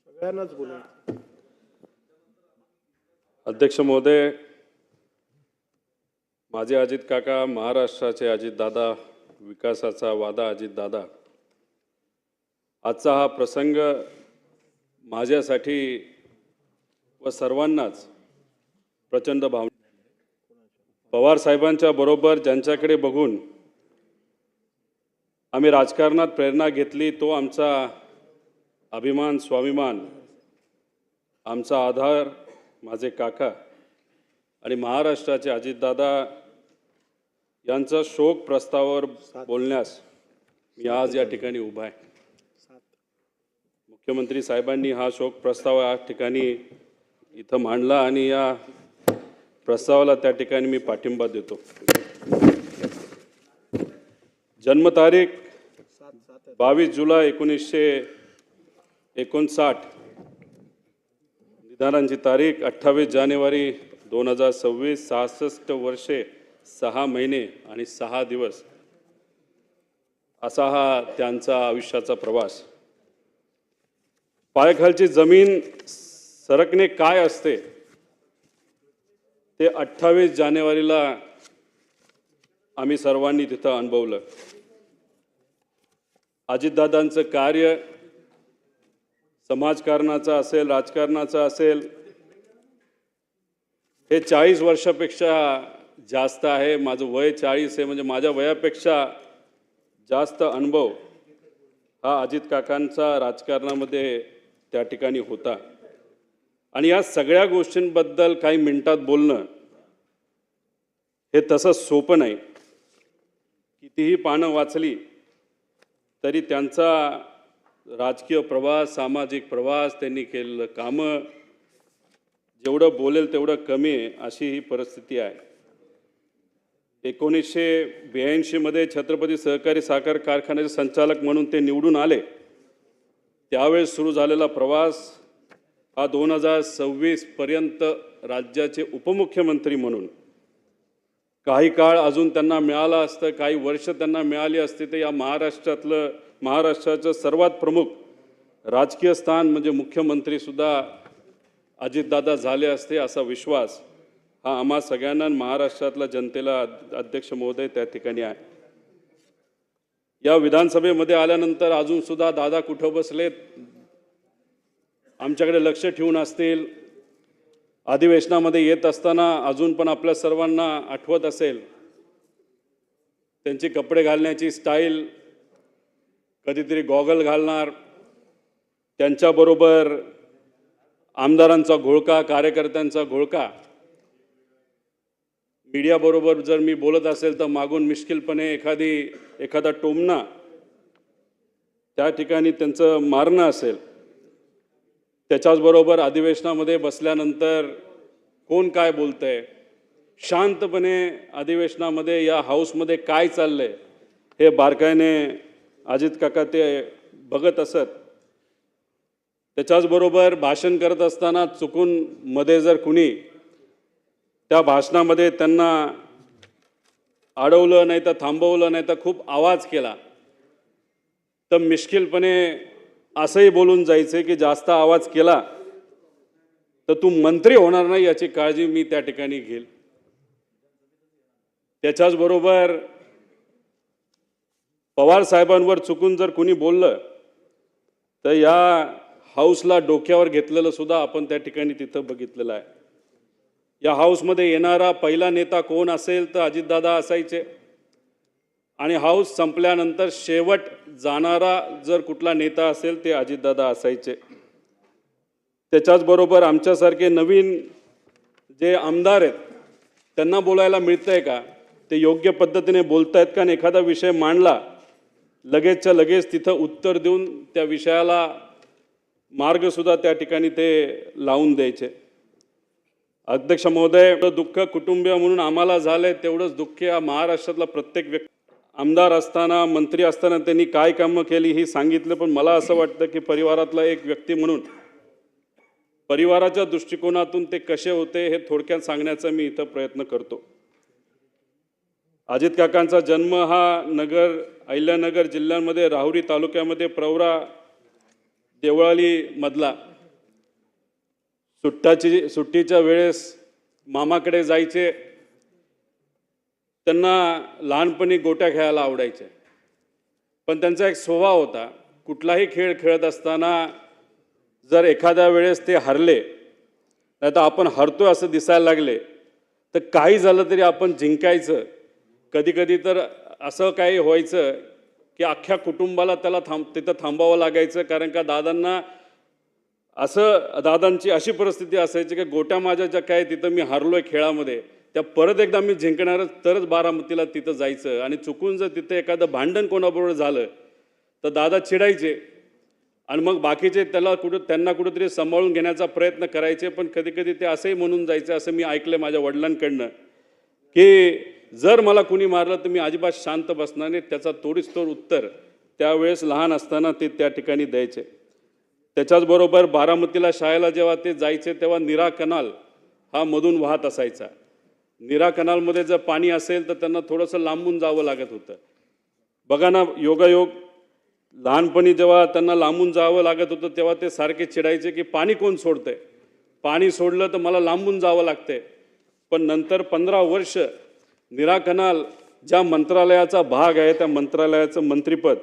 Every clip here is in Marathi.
सगळ्यांनाच बोलायचं. अध्यक्ष महोदय, माझे अजित काका, महाराष्ट्राचे अजित दादा, विकासाचा वादा अजित दादा, आजचा हा प्रसंग माझ्यासाठी व सर्वांनाच प्रचंड भावना. पवार साहेबांच्या बरोबर ज्यांच्याकडे बघून आम्ही राजकारणात प्रेरणा घेतली, तो आमचा अभिमान, स्वाभिमान, आमचा आधार माझे काका आणि महाराष्ट्राचे अजितदादा यांचा शोक प्रस्तावावर बोलण्यास मी आज या ठिकाणी उभा आहे. मुख्यमंत्री साहेबांनी हा शोक प्रस्ताव या ठिकाणी इथं मांडला आणि या प्रस्तावाला त्या ठिकाणी मी पाठिंबा देतो. जन्मतारीख 22 जुलै 1959, निधनाची तारीख 28 जानेवारी 2026, 66 वर्षे 6 महिने आणि 6 दिवस असा हा त्यांचा आयुष्याचा प्रवास. पायाखालची जमीन सरकणे काय असते ते 28 जानेवारीला आम्ही सर्वांनी तिथं अनुभवलं. अजितदादांचं कार्य समाजकारणाचं असेल, राजकारणाचं असेल, हे 40 वर्षापेक्षा जास्त आहे. माझं वय 40 आहे, म्हणजे माझ्या वयापेक्षा जास्त अनुभव हा अजित काकांचा राजकारणामध्ये त्या ठिकाणी होता. आणि या सगळ्या गोष्टींबद्दल काही मिनिटात बोलणं हे तसं सोपं नाही. कितीही पानं वाचली तरी त्यांचा राजकीय प्रवास, सामाजिक प्रवास, त्यांनी केलेलं कामं, जेवढं बोलेल तेवढं कमी आहे, अशी ही परिस्थिती आहे. 1982 मध्ये छत्रपती सहकारी साखर कारखान्याचे संचालक म्हणून ते निवडून आले. त्यावेळेस सुरू झालेला प्रवास हा 2026 पर्यंत राज्याचे उपमुख्यमंत्री म्हणून काही काळ अजून त्यांना मिळाला असतं, काही वर्ष त्यांना मिळाली असती तर या महाराष्ट्राचं सर्वात प्रमुख राजकीय स्थान म्हणजे मुख्यमंत्रीसुद्धा अजितदादा झाले असते, असा विश्वास हा आम्हा सगळ्यांना, महाराष्ट्रातल्या जनतेला अध्यक्ष महोदय त्या ठिकाणी आहे. या विधानसभेमध्ये आल्यानंतर अजूनसुद्धा दादा कुठं बसलेत, आमच्याकडे लक्ष ठेवून असतील. अधिवेशनामध्ये येत असताना अजून पण आपल्या सर्वांना आठवत असेल त्यांची कपडे घालण्याची स्टाईल, कधीतरी गॉगल घालणार, त्यांच्याबरोबर आमदारांचा घोळका, कार्यकर्त्यांचा घोळका. मीडियाबरोबर जर मी बोलत असेल तर मागून मिश्किलपणे एखादा टोमणा त्या ठिकाणी त्यांचं मारणं असेल. त्याच्याचबरोबर अधिवेशनामध्ये बसल्यानंतर कोण काय बोलतंय, शांतपणे अधिवेशनामध्ये या हाऊसमध्ये काय चाललंय हे बारकाईने अजित काका ते बघत असत. त्याच्याचबरोबर भाषण करत असताना चुकून मध्ये जर कुणी त्या भाषणामध्ये त्यांना अडवलं नाही तर थांबवलं नाही तर खूप आवाज केला तर मिश्किलपणे असंही बोलून जायचे की जास्त आवाज केला तर तू मंत्री होणार नाही याची काळजी मी त्या ठिकाणी घेईल. त्याच्याचबरोबर पवार साहेबांवर चुकून जर कुणी बोललं तर या हाऊसला डोक्यावर घेतलेलं सुद्धा आपण त्या ठिकाणी तिथं बघितलेलं आहे. या हाऊसमध्ये येणारा पहिला नेता कोण असेल तर अजितदादा असायचे आणि हाऊस संपल्यानंतर शेवट जाणारा जर कुठला नेता असेल ते अजितदादा असायचे. त्याच्याचबरोबर आमच्यासारखे नवीन जे आमदार आहेत त्यांना बोलायला मिळतंय का, ते योग्य पद्धतीने बोलतायत का, आणि एखादा विषय मांडला लगेचच्या लगेच तिथं उत्तर देऊन त्या विषयाला मार्गसुद्धा त्या ठिकाणी ते लावून द्यायचे. अध्यक्ष महोदय, दुःख कुटुंबीय म्हणून आम्हाला झालंय तेवढंच दुःख या महाराष्ट्रातला प्रत्येक व्यक्ती. आमदार असताना, मंत्री असताना त्यांनी काय कामं केली ही सांगितलं, पण मला असं वाटतं की परिवारातला एक व्यक्ती म्हणून परिवाराच्या दृष्टिकोनातून ते कसे होते हे थोडक्यात सांगण्याचा मी इथं प्रयत्न करतो. अजित काकांचा जन्म हा अहिल्यानगर जिल्ह्यामध्ये राहुरी तालुक्यामध्ये प्रवरा देवळाली मधला सुट्टीच्या वेळेस मामाकडे जायचे. त्यांना लहानपणी गोट्या खेळायला आवडायचे, पण त्यांचा एक स्वभाव होता, कुठलाही खेळ खेळत असताना जर एखाद्या वेळेस ते हरले, नाही तर आपण हरतोय असं दिसायला लागले, तर काही झालं तरी आपण जिंकायचं. कधी कधी तर असं काही व्हायचं की अख्ख्या कुटुंबाला त्याला तिथं थांबावं लागायचं, कारण का दादांची अशी परिस्थिती असायची की गोट्या माझ्या ज्या काय तिथं मी हारलोय खेळामध्ये, त्या परत एकदा मी जिंकणारच तरच बारामतीला तिथं जायचं. आणि चुकून जर तिथं एखादं भांडण कोणाबरोबर झालं तर दादा चिडायचे आणि मग बाकीचे त्यांना कुठंतरी सांभाळून घेण्याचा प्रयत्न करायचे. पण कधी कधी ते असंही म्हणून जायचं, असं मी ऐकलं माझ्या वडिलांकडनं, की जर मला कुणी मारलं तर मी अजिबात शांत बसणार नाही, त्याचा तोडीस तोड उत्तर त्यावेळेस लहान असताना ते त्या ठिकाणी द्यायचे. त्याच्याचबरोबर बारामतीला शाळेला जेव्हा ते जायचे तेव्हा नीरा कनाल हा मधून वाहत असायचा. नीरा कनालमध्ये जर पाणी असेल तर त्यांना थोडंसं लांबून जावं लागत होतं. बघा ना, योगायोग, लहानपणी जेव्हा त्यांना लांबून जावं लागत होतं तेव्हा ते सारखे चिडायचे की पाणी कोण सोडतंय, पाणी सोडलं तर मला लांबून जावं लागतंय. पण नंतर 15 वर्ष नीरा कनाल ज्या मंत्रालयाचा भाग आहे त्या मंत्रालयाचं मंत्रिपद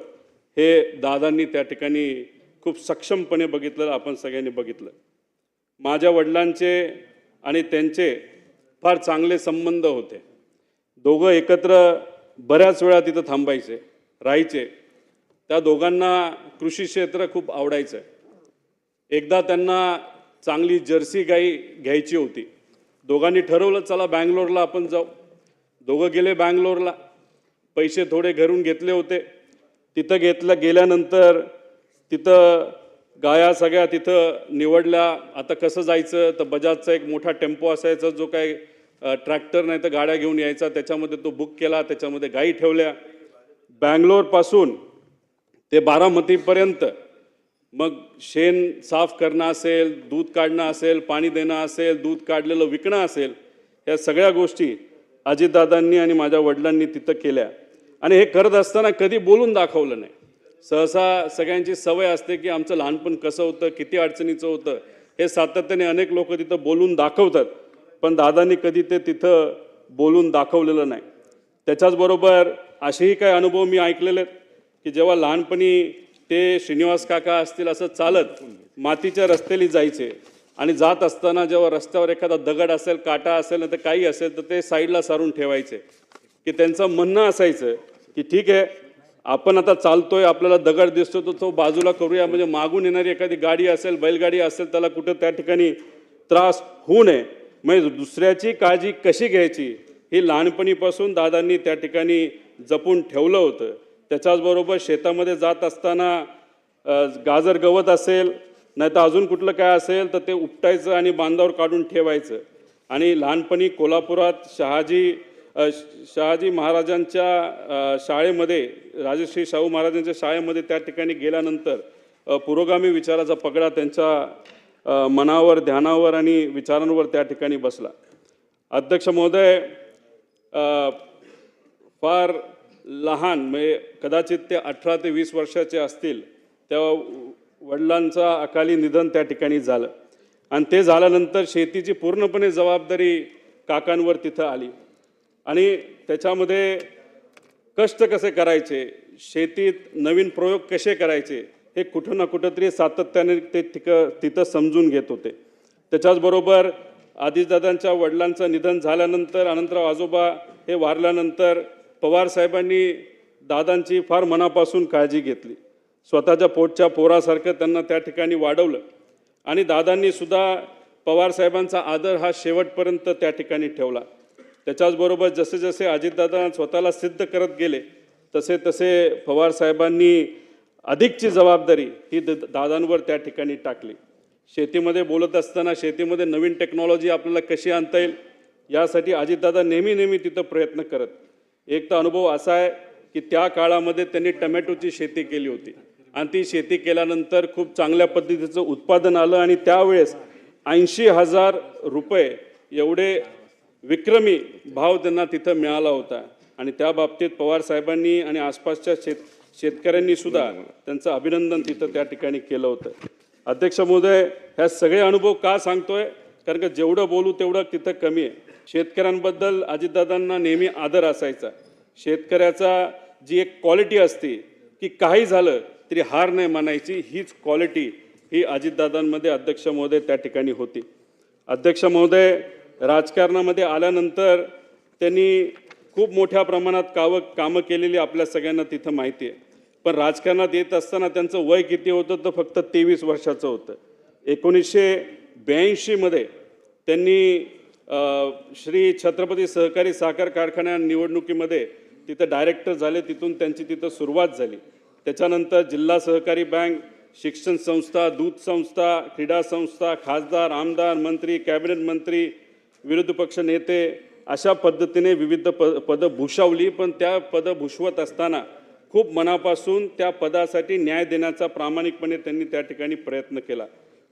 हे दादांनी त्या ठिकाणी खूप सक्षमपणे बघितलं, आपण सगळ्यांनी बघितलं. माझ्या वडिलांचे आणि त्यांचे फार चांगले संबंध होते. दोघं एकत्र बऱ्याच वेळा तिथं थांबायचे, राहायचे. त्या दोघांना कृषी क्षेत्र खूप आवडायचं. एकदा त्यांना चांगली जर्सी गाई घ्यायची होती. दोघांनी ठरवलं, चला बँगलोरला आपण जाऊ. दोघं गेले बँगलोरला. पैसे थोडे घरून घेतले होते. तिथं गेल्यानंतर तिथं गाया सगळ्या तिथं निवडल्या. आता कसं जायचं, तर बजाजचा एक मोठा टेम्पो असायचा, जो काय ट्रॅक्टर नाही तर गाड्या घेऊन यायचा, त्याच्यामध्ये तो बुक केला, त्याच्यामध्ये गाई ठेवल्या. बँगलोरपासून ते बारामतीपर्यंत मग शेण साफ करणं असेल, दूध काढणं असेल, पाणी देणं असेल, दूध काढलेलं विकणं असेल, या सगळ्या गोष्टी अजितदादांनी आणि माझ्या वडिलांनी तिथं केल्या. आणि हे करत असताना कधी बोलून दाखवलं नाही. सहसा सगळ्यांची सवय असते की आमचं लहानपण कसं होतं, किती अडचणीचं होतं, हे सातत्याने अनेक लोक तिथं बोलून दाखवतात, पण दादांनी कधी ते तिथं बोलून दाखवलेलं नाही. त्याच्याचबरोबर असेही काही अनुभव मी ऐकलेले आहेत की जेव्हा लहानपणी ते श्रीनिवास काका असतील असं चालत मातीच्या रस्त्याला जायचे आणि जात असताना जेव्हा रस्त्यावर एखादा दगड असेल, काटा असेल ना तर काही असेल तर ते साईडला सारून ठेवायचे. की त्यांचं म्हणणं असायचं की ठीक आहे, आपण आता चालतोय, आपल्याला दगड दिसतो तर तो बाजूला करूया, म्हणजे मागून येणारी एखादी गाडी असेल, बैलगाडी असेल, त्याला कुठं त्या ठिकाणी त्रास होऊ नये. म्हणजे दुसऱ्याची काळजी कशी घ्यायची ही लहानपणीपासून दादांनी त्या ठिकाणी जपून ठेवलं होतं. त्याच्याचबरोबर शेतामध्ये जात असताना गाजर गवत असेल नाही तर अजून कुठलं काय असेल तर ते उपटायचं आणि बांधावर काढून ठेवायचं. आणि लहानपणी कोल्हापुरात शहाजी महाराजांच्या शाळेमध्ये, राजश्री शाहू महाराजांच्या शाळेमध्ये त्या ठिकाणी गेल्यानंतर पुरोगामी विचाराचा पगडा त्यांच्या मनावर, ध्यानावर आणि विचारांवर त्या ठिकाणी बसला. अध्यक्ष महोदय, फार लहान, म्हणजे कदाचित ते 18 ते 20 वर्षाचे असतील तेव्हा वडिलांचा अकाली निधन त्या ठिकाणी झालं. आणि ते झाल्यानंतर शेतीची पूर्णपणे जबाबदारी काकांवर तिथं आली. आणि त्याच्यामध्ये कष्ट कसे करायचे, शेतीत नवीन प्रयोग कसे करायचे, हे कुठं ना कुठंतरी सातत्याने ते तिथं समजून घेत होते. त्याच्याचबरोबर अजितदादांच्या वडिलांचं निधन झाल्यानंतर अनंतराव आजोबा हे वारल्यानंतर पवार साहेबांनी दादांची फार मनापासून काळजी घेतली. स्वतःच्या पोटच्या पोरासारखं त्यांना त्या ठिकाणी वाढवलं. आणि दादांनी सुद्धा पवार साहेबांचा आदर हा शेवटपर्यंत त्या ठिकाणी ठेवला. त्याच्याचबरोबर जसे जसे अजितदादा स्वतःला सिद्ध करत गेले तसे तसे पवार साहेबांनी अधिकची जबाबदारी ही दादांवर त्या ठिकाणी टाकली. शेतीमध्ये बोलत असताना शेतीमध्ये नवीन टेक्नॉलॉजी आपल्याला कशी आणता येईल यासाठी अजितदादा नेहमी तिथं प्रयत्न करत. एक तर अनुभव असा आहे की त्या काळामध्ये त्यांनी टमॅटोची शेती केली होती आणि ती शेती केल्यानंतर खूप चांगल्या पद्धतीचं उत्पादन आलं आणि त्यावेळेस 80,000 रुपये एवढे विक्रमी भाव त्यांना तिथं मिळाला होता. आणि त्या बाबतीत पवार साहेबांनी आणि आसपासच्या शेतकऱ्यांनी सुद्धा त्यांचं अभिनंदन तिथं त्या ठिकाणी केलं होतं. अध्यक्ष महोदय, ह्या सगळे अनुभव का सांगतोय? कारण का जेवढं बोलू तेवढं तिथं कमी आहे. शेतकऱ्यांबद्दल अजितदादांना नेहमी आदर असायचा. शेतकऱ्याचा जी एक क्वालिटी असते की काही झालं तरी हार नाही मानायची, हीच क्वालिटी ही अजितदादांमध्ये अध्यक्ष महोदय त्या ठिकाणी होती. अध्यक्ष महोदय, राजकारणामध्ये आल्यानंतर त्यांनी खूप मोठ्या प्रमाणात कामं केलेली आपल्या सगळ्यांना तिथं माहिती आहे. पण राजकारणात येत असताना त्यांचं वय किती होतं? तर फक्त 23 वर्षाचं होतं. 1982 मध्ये त्यांनी श्री छत्रपती सहकारी साखर कारखान्या निवडणुकीमध्ये तिथं डायरेक्टर झाले. तिथून त्यांची तिथं सुरुवात झाली. त्याच्यानंतर जिल्हा सहकारी बँक, शिक्षण संस्था, दूध संस्था, क्रीडा संस्था, खासदार, आमदार, मंत्री, कॅबिनेट मंत्री, विरोधी पक्ष नेते, अशा पद्धतीने विविध पदं भूषवली. पण त्या पदं भूषवत असताना खूप मनापासून त्या पदासाठी न्याय देण्याचा प्रामाणिकपणे त्यांनी त्या ठिकाणी प्रयत्न केला.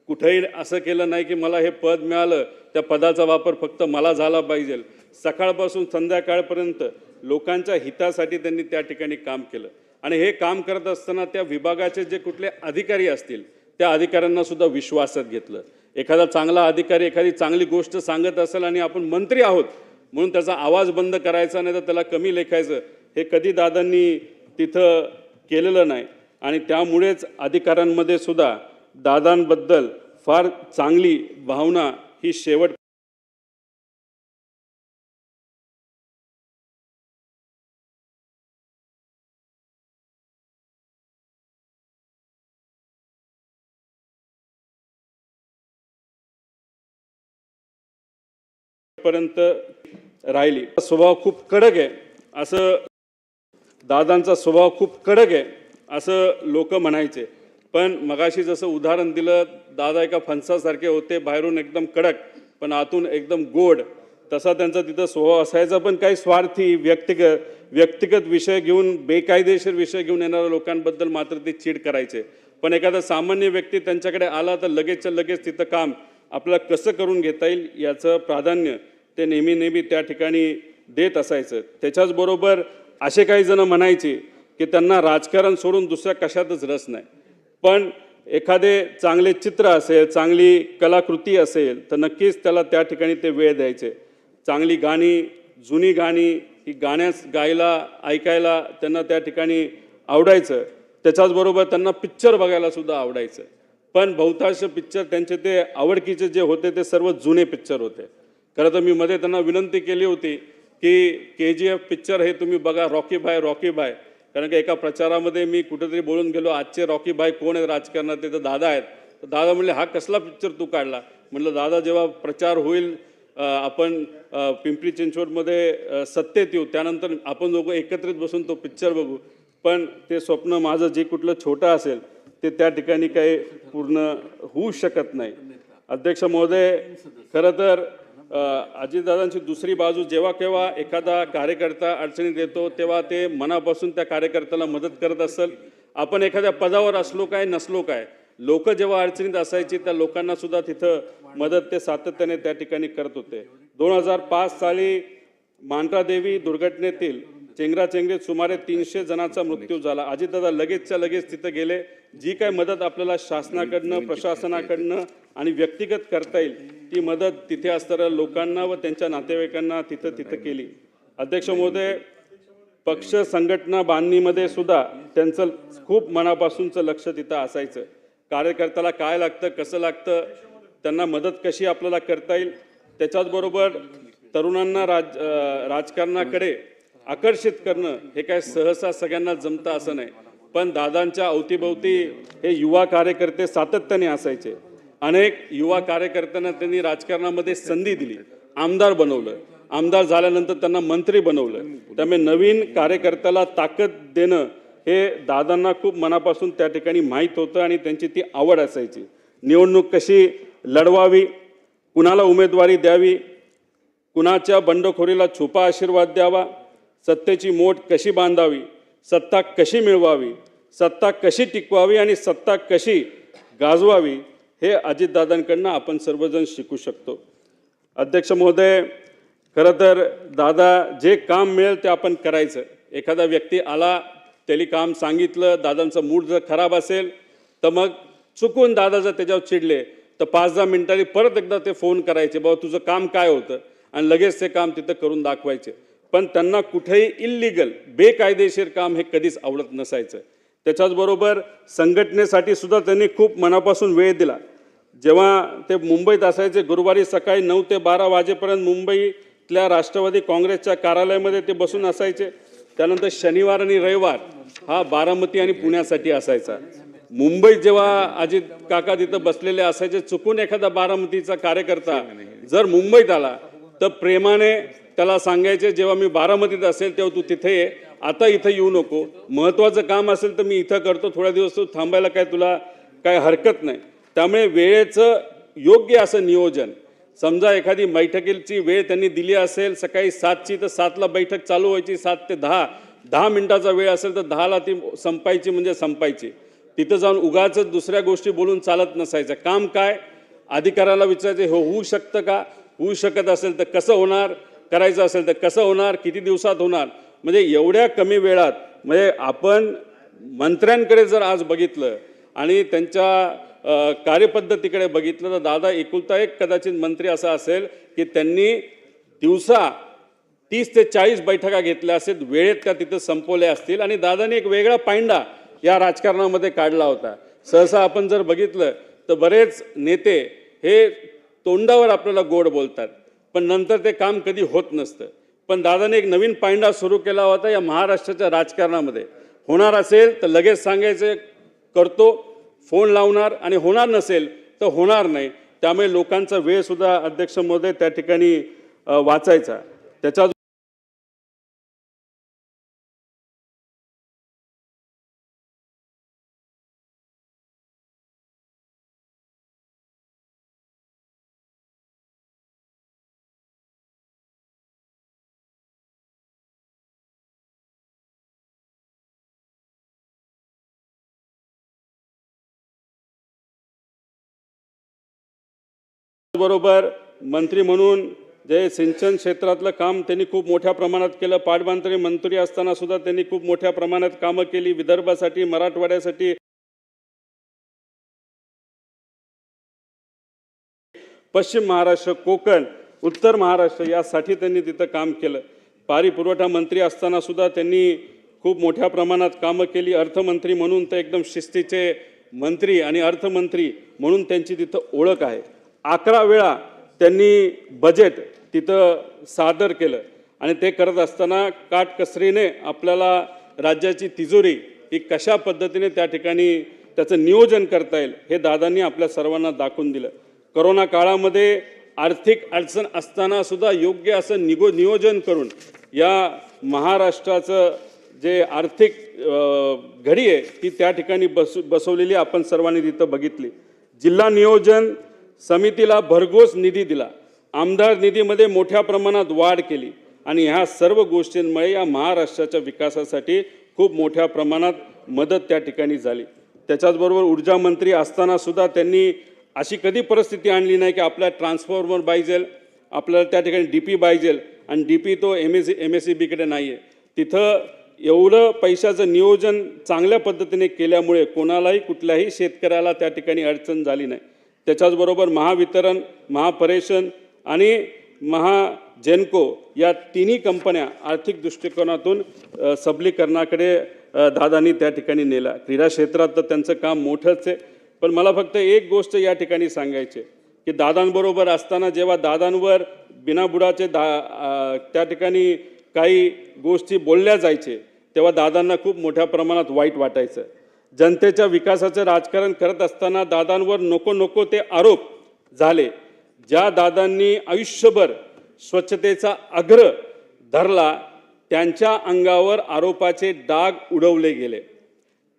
कुठेही असं केलं नाही की मला हे पद मिळालं, त्या पदाचा वापर फक्त मला झाला पाहिजे. सकाळपासून संध्याकाळपर्यंत लोकांच्या हितासाठी त्यांनी त्या ठिकाणी काम केलं. आणि हे काम करत असताना त्या विभागाचे जे कुठले अधिकारी असतील त्या अधिकाऱ्यांना सुद्धा विश्वासात घेतलं. एखादा चांगला अधिकारी एखादी चांगली गोष्ट सांगत असेल आणि आपण मंत्री आहोत म्हणून त्याचा आवाज बंद करायचा नाही, तर त्याला कमी लेखायचं, हे कधी दादांनी तिथं केलेलं नाही. आणि त्यामुळेच अधिकाऱ्यांमध्ये सुद्धा दादांबद्दल फार चांगली भावना ही शेवट पर्यंत राहिली. स्वभाव खूप कडक आहे असं दादांचा स्वभाव खूप कडक आहे असं लोक म्हणायचे. पण मगाशी जसं उदाहरण दिलं, दादा एका फणसासारखे होते, बाहेरून एकदम कडक पण आतून एकदम गोड, तसा त्यांचा तिथं स्वभाव असायचा. पण काही स्वार्थी व्यक्तिगत विषय घेऊन, बेकायदेशीर विषय घेऊन येणाऱ्या लोकांबद्दल मात्र ते चीड करायचे. पण एखादा सामान्य व्यक्ती त्यांच्याकडे आला तर लगेचच्या लगेच तिथं काम आपल्याला कसं करून घेता येईल याचं प्राधान्य ते नेहमी त्या ठिकाणी देत असायचं. त्याच्याचबरोबर असे काही जण म्हणायचे की त्यांना राजकारण सोडून दुसऱ्या कशातच रस नाही. पण एखादे चांगले चित्र असेल, चांगली कलाकृती असेल तर नक्कीच त्याला त्या ठिकाणी ते वेळ द्यायचे. चांगली गाणी, जुनी गाणी ही गाण्यास गायला, ऐकायला त्यांना त्या ठिकाणी आवडायचं. त्याच्याचबरोबर त्यांना पिक्चर बघायला सुद्धा आवडायचं. पण बहुतांश पिक्चर त्यांचे ते आवडकीचे जे होते ते सर्व जुने पिक्चर होते. खरं तर मी मध्ये त्यांना विनंती केली होती की KGF पिक्चर हे तुम्ही बघा, रॉकी भाय. कारण की एका प्रचारामध्ये मी कुठेतरी बोलून गेलो, आजचे रॉकी भाई कोण आहेत राजकारणात? ते तर दादा आहेत. तर दादा म्हणले, हा कसला पिक्चर तू काढला? म्हटलं, दादा जेव्हा प्रचार होईल, आपण पिंपरी चिंचवडमध्ये सत्तेत येऊ, त्यानंतर आपण दोघं एकत्रित बसून तो पिक्चर बघू. पण ते स्वप्न माझं जे कुठलं छोटं असेल ते त्या ठिकाणी काही पूर्ण होऊ शकत नाही. अध्यक्ष महोदय, खरं तर अजितदादांची दुसरी बाजू, जेव्हा केव्हा एखादा कार्यकर्ता अडचणीत येतो तेव्हा ते मनापासून त्या कार्यकर्त्याला मदत करत असेल. आपण एखाद्या पदावर असलो काय नसलो काय, लोक जेव्हा अडचणीत असायची त्या लोकांना सुद्धा तिथं मदत ते सातत्याने त्या ठिकाणी करत होते. 2005 साली मांढरादेवी दुर्घटनेतील चेंगराचेंगरीत सुमारे 300 जणांचा मृत्यू झाला. अजितदादा लगेचच्या लगेच तिथं गेले. जी काय मदत आपल्याला शासनाकडनं, प्रशासनाकडनं आणि व्यक्तिगत करता येईल ती मदत तिथे असणाऱ्या लोकांना व त्यांच्या नातेवाईकांना तिथं केली. अध्यक्ष महोदय, पक्ष संघटना बांधणीमध्ये सुद्धा त्यांचं खूप मनापासूनचं लक्ष तिथं असायचं. कार्यकर्त्याला काय लागतं, कसं लागतं, त्यांना मदत कशी आपल्याला करता येईल. त्याच्याचबरोबर तरुणांना राजकारणाकडे आकर्षित करणं हे काय सहसा सगळ्यांना जमतं असं नाही. पण दादांच्या अवतीभोवती हे युवा कार्यकर्ते सातत्याने असायचे. अनेक युवा कार्यकर्त्यांना त्यांनी राजकारणामध्ये संधी दिली, आमदार बनवलं. आमदार झाल्यानंतर त्यांना मंत्री बनवलं. त्यामुळे नवीन कार्यकर्त्याला ताकद देणं हे दादांना खूप मनापासून त्या ठिकाणी माहीत होतं आणि त्यांची ती आवड असायची. निवडणूक कशी लढवावी, कुणाला उमेदवारी द्यावी, कुणाच्या बंडखोरीला छुपा आशीर्वाद द्यावा, सत्तेची मोठ कशी बांधावी, सत्ता कशी मिळवावी, सत्ता कशी टिकवावी आणि सत्ता कशी गाजवावी, हे अजितदादांकडनं आपण सर्वजण शिकू शकतो. अध्यक्ष महोदय, खरं तर दादा जे काम मिळेल ते आपण करायचं. एखादा व्यक्ती आला, त्याला काम सांगितलं, दादांचा मूड जर खराब असेल तर मग चुकून दादा जर त्याच्यावर चिडले तर 5-10 मिनिटांनी परत एकदा ते फोन करायचे, बाबा तुझं काम काय होतं, आणि लगेच ते काम तिथं करून दाखवायचे. पण त्यांना कुठेही इल्लीगल बेकायदेशीर काम हे कधीच आवडत नसायचं. त्याच्याचबरोबर संघटनेसाठी सुद्धा त्यांनी खूप मनापासून वेळ दिला. जेव्हा ते मुंबईत असायचे, गुरुवारी सकाळी 9 ते 12 वाजेपर्यंत मुंबईतल्या राष्ट्रवादी काँग्रेसच्या कार्यालयामध्ये ते बसून असायचे. त्यानंतर शनिवार आणि रविवार हा बारामती आणि पुण्यासाठी असायचा. मुंबईत जेव्हा अजित काका तिथं बसलेले असायचे, चुकून एखादा बारामतीचा कार्यकर्ता जर मुंबईत आला तर प्रेमाने त्याला सांगायचे, जेव्हा मी बारामतीत असेल तेव्हा तू तिथे ये, आता इथं येऊ नको, महत्त्वाचं काम असेल तर मी इथं करतो, थोड्या दिवस तू थांबायला काय तुला काय हरकत नाही. त्यामुळे वेळेचं योग्य असं नियोजन, समजा एखादी बैठकीची वेळ त्यांनी दिली असेल सकाळी 7ची तर 7ला बैठक चालू व्हायची, 7 ते 10 मिनिटाचा वेळ असेल तर 10ला ती संपायची म्हणजे संपायची. तिथं जाऊन उगाच दुसऱ्या गोष्टी बोलून चालत नसायचं. काम काय, अधिकाऱ्याला विचारायचे, हो होऊ शकतं का, होऊ शकत असेल तर कसं होणार, करायचं असेल तर कसं होणार, किती दिवसात होणार. म्हणजे एवढ्या कमी वेळात, म्हणजे आपण मंत्र्यांकडे जर आज बघितलं आणि त्यांच्या कार्यपद्धतीकडे बघितलं तर दादा एकुलता एक कदाचित मंत्री असा असेल की त्यांनी दिवसा 30 ते 40 बैठका घेतल्या असेल, वेळेत त्या तिथं संपवल्या असतील. आणि दादाने एक वेगळा पायंडा या राजकारणामध्ये काढला होता. सहसा आपण जर बघितलं तर बरेच नेते हे तोंडावर आपल्याला गोड बोलतात पण नंतर ते काम कधी होत नसतं. पण दादाने एक नवीन पायंडा सुरू केला होता या महाराष्ट्राच्या राजकारणामध्ये. होणार असेल तर लगेच सांगायचं करतो, फोन लावणार, आणि होणार नसेल तर होणार नाही. त्यामुळे लोकांचा वेळ सुद्धा अध्यक्ष महोदय त्या ठिकाणी वाचायचा. त्याच्या बरोबर मंत्री म्हणून जे सिंचन क्षेत्रातलं काम त्यांनी खूप मोठ्या प्रमाणात केलं. पाटबंधारे मंत्री असताना सुद्धा त्यांनी खूप मोठ्या प्रमाणात कामं केली. विदर्भासाठी, मराठवाड्यासाठी, पश्चिम महाराष्ट्र, कोकण, उत्तर महाराष्ट्र यासाठी त्यांनी तिथं काम केलं. पाणी पुरवठा मंत्री असताना सुद्धा त्यांनी खूप मोठ्या प्रमाणात कामं केली. अर्थमंत्री म्हणून तर एकदम शिस्तीचे मंत्री आणि अर्थमंत्री म्हणून त्यांची तिथं ओळख आहे. 11 वेळा त्यांनी बजेट तिथं सादर केलं आणि ते करत असताना काटकसरीने आपल्याला राज्याची तिजोरी ही कशा पद्धतीने त्या ठिकाणी त्याचं नियोजन करता येईल हे दादांनी आपल्या सर्वांना दाखवून दिलं. कोरोना काळामध्ये आर्थिक अडचण असताना सुद्धा योग्य असं नियोजन करून या महाराष्ट्राचं जे आर्थिक घडी आहे ती त्या ठिकाणी बसवलेली आपण सर्वांनी तिथं बघितली. जिल्हा नियोजन समितीला भरघोस निधी दिला, आमदार निधीमध्ये मोठ्या प्रमाणात वाढ केली आणि ह्या सर्व गोष्टींमुळे या महाराष्ट्राच्या विकासासाठी खूप मोठ्या प्रमाणात मदत त्या ठिकाणी झाली. त्याच्याचबरोबर ऊर्जा मंत्री असताना सुद्धा त्यांनी अशी कधी परिस्थिती आणली नाही की आपल्याला ट्रान्सफॉर्मर पाहिजे, आपल्याला त्या ठिकाणी DP पाहिजे आणि DP तो MSEBकडे नाही आहे. तिथं एवढं पैशाचं नियोजन चांगल्या पद्धतीने केल्यामुळे कोणालाही कुठल्याही शेतकऱ्याला त्या ठिकाणी अडचण झाली नाही. त्याच्याचबरोबर महावितरण, महापरेषण आणि महाजेनको या तिन्ही कंपन्या आर्थिक दृष्टिकोनातून सबलीकरणाकडे दादांनी त्या ठिकाणी नेला. क्रीडा क्षेत्रात तर त्यांचं काम मोठंच आहे. पण मला फक्त एक गोष्ट या ठिकाणी सांगायची की दादांबरोबर असताना जेव्हा दादांवर बिनाबुडाचे त्या ठिकाणी काही गोष्टी बोलल्या जायचे तेव्हा दादांना खूप मोठ्या प्रमाणात वाईट वाटायचं. जनतेच्या विकासाचं राजकारण करत असताना दादांवर नको ते आरोप झाले. ज्या दादांनी आयुष्यभर स्वच्छतेचा आग्रह धरला त्यांच्या अंगावर आरोपाचे डाग उडवले गेले.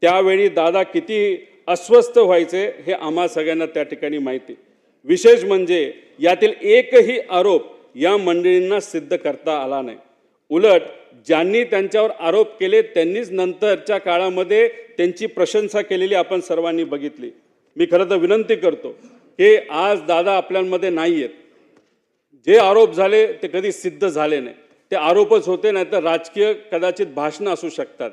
त्यावेळी दादा किती अस्वस्थ व्हायचे हे आम्हा सगळ्यांना त्या ठिकाणी माहिती. विशेष म्हणजे यातील एकही आरोप या मंडळींना सिद्ध करता आला नाही. उलट ज्यांनी त्यांच्यावर आरोप केले त्यांनीच नंतरच्या काळामध्ये त्यांची प्रशंसा केलेली आपण सर्वांनी बघितली. मी खरं तर विनंती करतो की आज दादा आपल्यामध्ये नाही आहेत. जे आरोप झाले ते कधी सिद्ध झाले नाही, ते आरोपच होते, नाही तर राजकीय कदाचित भाषणं असू शकतात.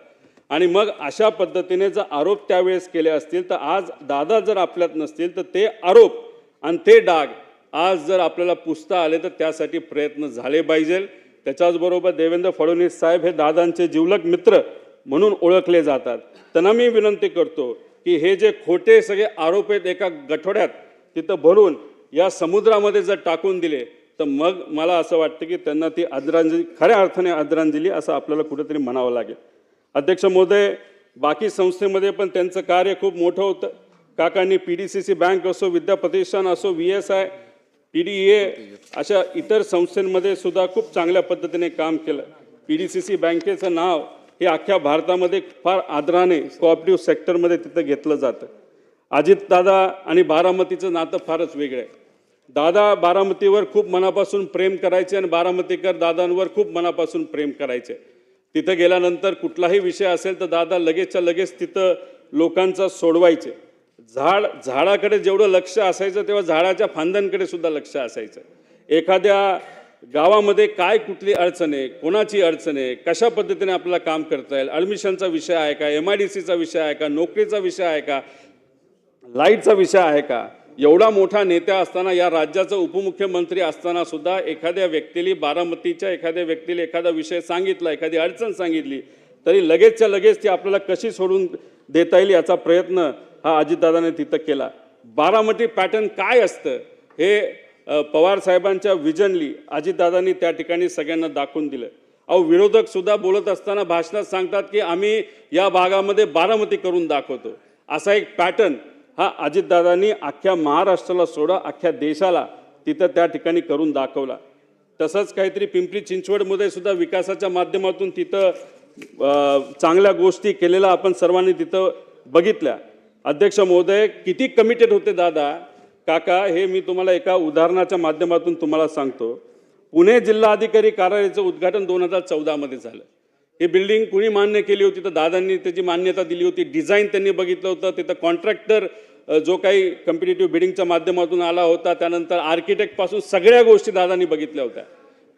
आणि मग अशा पद्धतीने जर आरोप त्यावेळेस केले असतील तर आज दादा जर आपल्यात नसतील तर ते आरोप आणि ते डाग आज जर आपल्याला पुसता आले तर त्यासाठी प्रयत्न झाले पाहिजे. त्याच्याचबरोबर देवेंद्र फडणवीस साहेब हे दादांचे जिवलग मित्र म्हणून ओळखले जातात. त्यांना मी विनंती करतो की हे जे खोटे सगळे आरोप आहेत एका गठोड्यात तिथं भरून या समुद्रामध्ये जर टाकून दिले तर मग मला असं वाटतं की त्यांना ती आदरांजली, खऱ्या अर्थाने आदरांजली असं आपल्याला कुठेतरी म्हणावं लागेल. अध्यक्ष महोदय, बाकी संस्थेमध्ये पण त्यांचं कार्य खूप मोठं होतं. काकांनी PDCC बँक असो, विद्या प्रतिष्ठान असो, VSI, TDA अशा इतर संस्थांमध्ये सुद्धा खूप चांगल्या पद्धतीने काम केलं. PDCC बँकेचं नाव हे अख्ख्या भारतामध्ये फार आदराने कोऑपरेटिव्ह सेक्टरमध्ये तिथं घेतलं जातं. अजितदादा आणि बारामतीचं नातं फारच वेगळं आहे. दादा बारामतीवर खूप मनापासून प्रेम करायचे आणि बारामतीकर दादांवर खूप मनापासून प्रेम करायचे. तिथं गेल्यानंतर कुठलाही विषय असेल तर दादा लगेचच्या लगेच तिथं लोकांचा सोडवायचे. झाडाकडे जेवढं लक्ष असायचं तेव्हा झाडाच्या फांद्यांकडे सुद्धा लक्ष असायचं. एखाद्या गावामध्ये काय कुठली अडचण आहे, कोणाची अडचण आहे, कशा पद्धतीने आपल्याला काम करता येईल, ॲडमिशनचा विषय आहे का, MIDCचा विषय आहे का, नोकरीचा विषय आहे का, लाईटचा विषय आहे का, एवढा मोठा नेता असताना, या राज्याचा उपमुख्यमंत्री असताना सुद्धा एखाद्या व्यक्तीला, बारामतीच्या एखाद्या व्यक्तीला एखादा विषय सांगितला, एखादी अडचण सांगितली तरी लगेचच्या लगेच ती आपल्याला कशी सोडून देता येईल याचा प्रयत्न हा अजितदादाने तिथं केला. बारामती पॅटर्न काय असतं हे पवार साहेबांच्या विजनली अजितदादांनी त्या ठिकाणी सगळ्यांना दाखवून दिलं. विरोधक सुद्धा बोलत असताना भाषणात सांगतात की आम्ही या भागामध्ये बारामती करून दाखवतो. असा एक पॅटर्न हा अजितदादांनी अख्ख्या महाराष्ट्राला सोडा अख्ख्या देशाला तिथं त्या ठिकाणी करून दाखवला. तसंच काहीतरी पिंपरी चिंचवडमध्ये सुद्धा विकासाच्या माध्यमातून तिथं चांगल्या गोष्टी केलेल्या आपण सर्वांनी तिथं बघितल्या. अध्यक्ष महोदय, किती कमिटेड होते दादा काका हे मी तुम्हाला एका उदाहरणाच्या माध्यमातून तुम्हाला सांगतो. पुणे जिल्हाधिकारी कार्यालयाचं उद्घाटन 2014 मध्ये झालं. ही बिल्डिंग कुणी मान्य केली होती तर दादांनी त्याची मान्यता दिली होती. डिझाईन त्यांनी बघितलं होतं. तिथं कॉन्ट्रॅक्टर जो काही कॉम्पिटिटिव्ह बिडिंगच्या माध्यमातून आला होता, त्यानंतर आर्किटेक्टपासून सगळ्या गोष्टी दादांनी बघितल्या होत्या.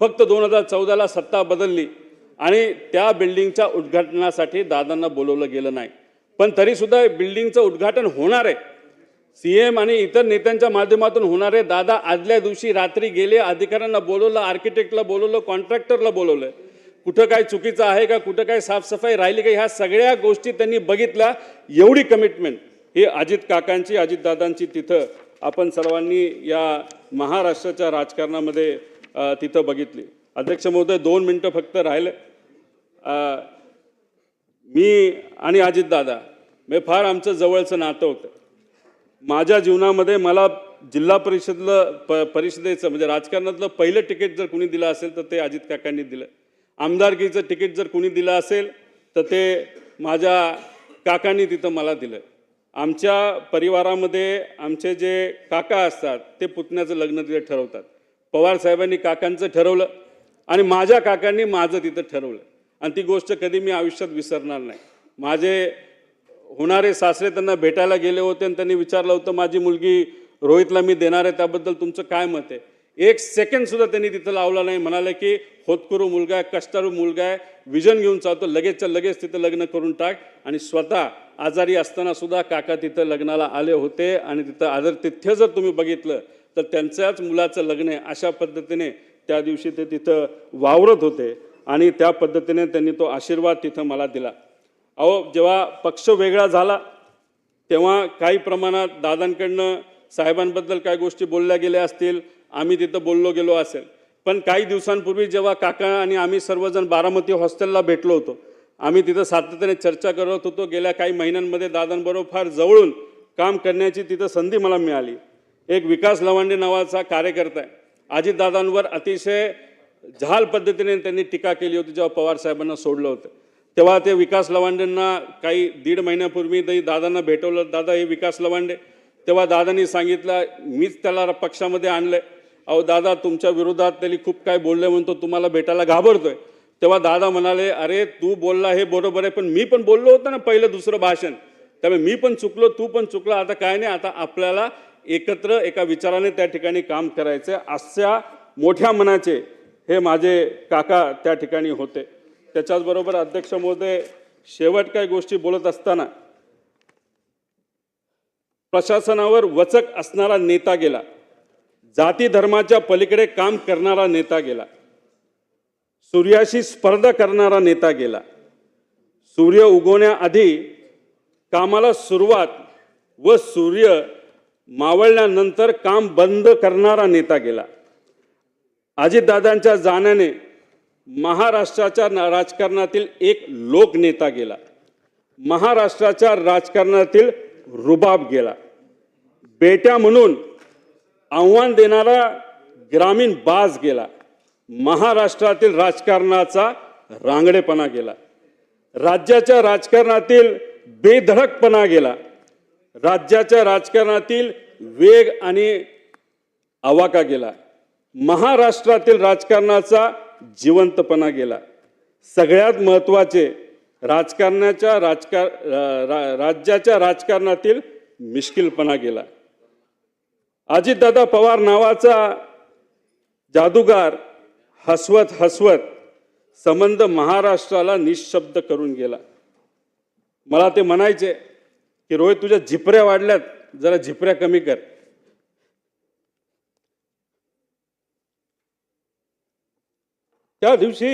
फक्त 2014ला सत्ता बदलली आणि त्या बिल्डिंगच्या उद्घाटनासाठी दादांना बोलवलं गेलं नाही. पण तरीसुद्धा बिल्डिंगचं उद्घाटन होणार आहे, CM आणि इतर नेत्यांच्या माध्यमातून होणार आहे. दादा आदल्या दिवशी रात्री गेले, अधिकाऱ्यांना बोलवलं, आर्किटेक्टला बोलवलं, कॉन्ट्रॅक्टरला बोलवलं. कुठं काय चुकीचं आहे का, कुठं काय साफसफाई राहिली का, ह्या सगळ्या गोष्टी त्यांनी बघितल्या. एवढी कमिटमेंट ही अजित काकांची, अजितदादांची तिथं आपण सर्वांनी या महाराष्ट्राच्या राजकारणामध्ये तिथं बघितली. अध्यक्ष महोदय, 2 मिनटं फक्त राहिले. मी आणि अजितदादा मी फार आमचं जवळचं नातं होतं. माझ्या जीवनामध्ये मला जिल्हा परिषदेचं म्हणजे राजकारणातलं पहिलं तिकीट जर कुणी दिलं असेल तर ते अजित काकांनी दिलं. आमदारकीचं तिकीट जर कुणी दिलं असेल तर ते माझ्या काकांनी तिथं मला दिलं. आमच्या परिवारामध्ये आमचे जे काका असतात ते पुतण्याचं लग्न तिथे ठरवतात. पवार साहेबांनी काकांचं ठरवलं आणि माझ्या काकांनी माझं तिथं ठरवलं आणि ती गोष्ट कधी मी आयुष्यात विसरणार नाही. माझे होणारे सासरे त्यांना भेटायला गेले होते आणि त्यांनी विचारलं होतं माझी मुलगी रोहितला मी देणार आहे, त्याबद्दल तुमचं काय मत आहे. 1 सेकंड सुद्धा त्यांनी तिथं लावला नाही. म्हणाले की होतकरू मुलगा आहे, कष्टाळू मुलगा आहे, विजन घेऊन चालतो, लगेचच्या लगेच तिथं लग्न करून टाक. आणि स्वतः आजारी असताना सुद्धा काका तिथं लग्नाला आले होते आणि तिथं आदरातिथ्य जर तुम्ही बघितलं तर त्यांच्याच मुलाचं लग्न आहे अशा पद्धतीने त्या दिवशी ते तिथं वावरत होते आणि त्या पद्धतीने त्यांनी तो आशीर्वाद तिथं मला दिला. जेव्हा पक्ष वेगळा झाला तेव्हा काही प्रमाणात दादांकडनं साहेबांबद्दल काही गोष्टी बोलल्या गेल्या असतील, आम्ही तिथं बोललो गेलो असेल. पण काही दिवसांपूर्वी जेव्हा काका आणि आम्ही सर्वजण बारामती हॉस्टेलला भेटलो होतो, आम्ही तिथं सातत्याने चर्चा करत होतो. गेल्या काही महिन्यांमध्ये दादांबरोबर फार जवळून काम करण्याची तिथं संधी मला मिळाली. एक विकास लवांडे नावाचा कार्यकर्ता आहे. अजितदादांवर अतिशय झाल पद्धतीने त्यांनी टीका केली होती जेव्हा पवार साहेबांना सोडलं होतं. तेव्हा ते विकास लवांडेंना काही 1.5 महिन्यापूर्वी दादांना भेटवलं. दादा हे विकास लवांडे. तेव्हा दादांनी सांगितलं, मीच त्याला पक्षामध्ये आणलंय. दादा तुमच्या विरोधात त्यांनी खूप काय बोलले म्हणतो, तुम्हाला भेटायला घाबरतोय. तेव्हा दादा म्हणाले, अरे तू बोलला हे बरोबर आहे, पण मी पण बोललो होतो ना पहिलं दुसरं भाषण, त्यामुळे मी पण चुकलो, तू पण चुकला. आता काय नाही, आता आपल्याला एकत्र एका विचाराने त्या ठिकाणी काम करायचं. अशा मोठ्या मनाचे हे माझे काका त्या ठिकाणी होते. त्याच्याचबरोबर अध्यक्ष महोदय, शेवट काही गोष्टी बोलत असताना प्रशासनावर वचक असणारा नेता गेला, जाती धर्माच्या पलीकडे काम करणारा नेता गेला, सूर्याशी स्पर्धा करणारा नेता गेला, सूर्य उगवण्याआधी कामाला सुरुवात व सूर्य मावळल्यानंतर काम बंद करणारा नेता गेला. अजितदादांच्या जाण्याने महाराष्ट्राच्या राजकारणातील एक लोकनेता गेला, महाराष्ट्राच्या राजकारणातील रुबाब गेला, बेट्या म्हणून आव्हान देणारा ग्रामीण बाज गेला, महाराष्ट्रातील राजकारणाचा रांगडेपणा गेला, राज्याच्या राजकारणातील बेधडकपणा गेला, राज्याच्या राजकारणातील वेग आणि आवाका गेला, महाराष्ट्रातील राजकारणाचा जिवंतपणा गेला. सगळ्यात महत्त्वाचे राज्याच्या राजकारणातील मिश्किलपणा गेला. अजितदादा पवार नावाचा जादूगार हसवत हसवत संबंध महाराष्ट्राला निशब्द करून गेला. मला ते म्हणायचे की रोहित, तुझ्या झिपऱ्या वाढल्यात, जरा झिपऱ्या कमी कर. त्या दिवशी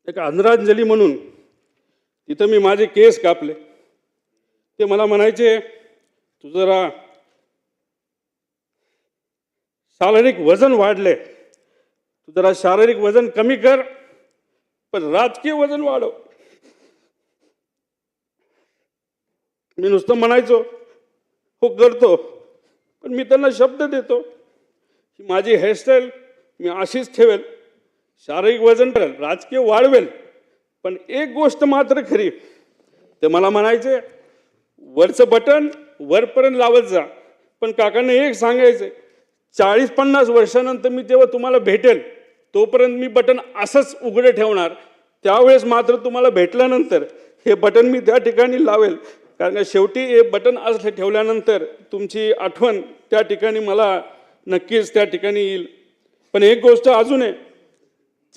एक आदरांजली म्हणून तिथं मी माझे केस कापले. ते मला म्हणायचे, तू जरा शारीरिक वजन वाढले, तू जरा शारीरिक वजन कमी कर, पण राजकीय वजन वाढव. मी नुसतं म्हणायचो हो करतो, पण मी त्यांना शब्द देतो की माझी हेअरस्टाईल मी अशीच ठेवेल, शारीरिक वजन करेल, राजकीय वाढवेल, पण एक गोष्ट मात्र खरी. ते मला म्हणायचे वरचं बटन वरपर्यंत लावत जा, पण काकांना एक सांगायचं, 40-50 वर्षानंतर मी जेव्हा तुम्हाला भेटेल तोपर्यंत मी बटन असंच उघडे ठेवणार, त्यावेळेस मात्र तुम्हाला भेटल्यानंतर हे बटन मी त्या ठिकाणी लावेल, कारण शेवटी हे बटन असं ठेवल्यानंतर तुमची आठवण त्या ठिकाणी मला नक्कीच त्या ठिकाणी येईल. पण एक गोष्ट अजून आहे,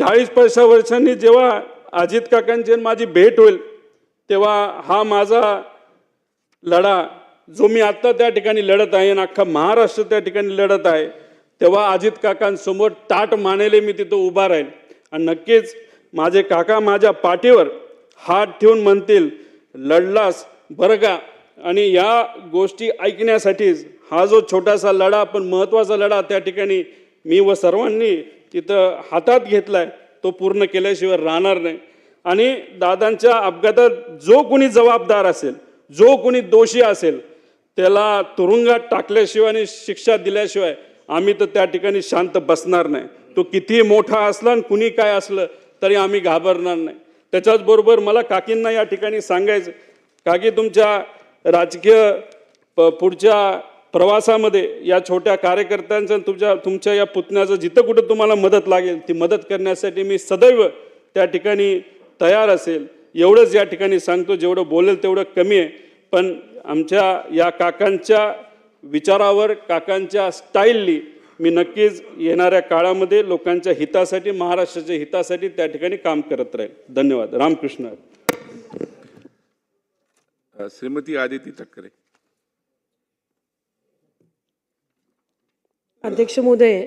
40-50 वर्षांनी जेव्हा अजित काकांची माझी भेट होईल तेव्हा हा माझा लढा जो मी आत्ता त्या ठिकाणी लढत आहे आणि अख्खा महाराष्ट्र त्या ठिकाणी लढत आहे, तेव्हा अजित काकांसमोर ताट मानेले मी तिथं उभा राहील आणि नक्कीच माझे काका माझ्या पाठीवर हात ठेवून म्हणतील लढलास बरं का. आणि या गोष्टी ऐकण्यासाठीच हा जो छोटासा लढा पण महत्त्वाचा लढा त्या ठिकाणी मी व सर्वांनी तिथं हातात घेतलाय, तो पूर्ण केल्याशिवाय राहणार नाही. आणि दादांच्या अपघातात जो कोणी जबाबदार असेल, जो कोणी दोषी असेल, त्याला तुरुंगात टाकल्याशिवाय आणि शिक्षा दिल्याशिवाय आम्ही तर त्या ठिकाणी शांत बसणार नाही. तो किती मोठा असला आणि कुणी काय असलं तरी आम्ही घाबरणार नाही. त्याच्याचबरोबर मला काकींना या ठिकाणी सांगायचं, काकी तुमच्या राजकीय पुढच्या प्रवासामध्ये या छोट्या कार्यकर्त्यांचं तुमच्या या पुतण्याचं जिथं कुठं तुम्हाला मदत लागेल ती मदत करण्यासाठी मी सदैव त्या ठिकाणी तयार असेल. एवढंच या ठिकाणी सांगतो, जेवढं बोलेल तेवढं कमी आहे. पण आमच्या या काकांच्या विचारावर, काकांच्या स्टाईलनी मी नक्कीच येणाऱ्या काळामध्ये लोकांच्या हितासाठी, महाराष्ट्राच्या हितासाठी त्या ठिकाणी काम करत राहील. धन्यवाद. रामकृष्ण. श्रीमती आदिती तटकरे. अध्यक्ष महोदय,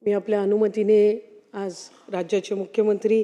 मी आपल्या अनुमतीने आज राज्याचे मुख्यमंत्री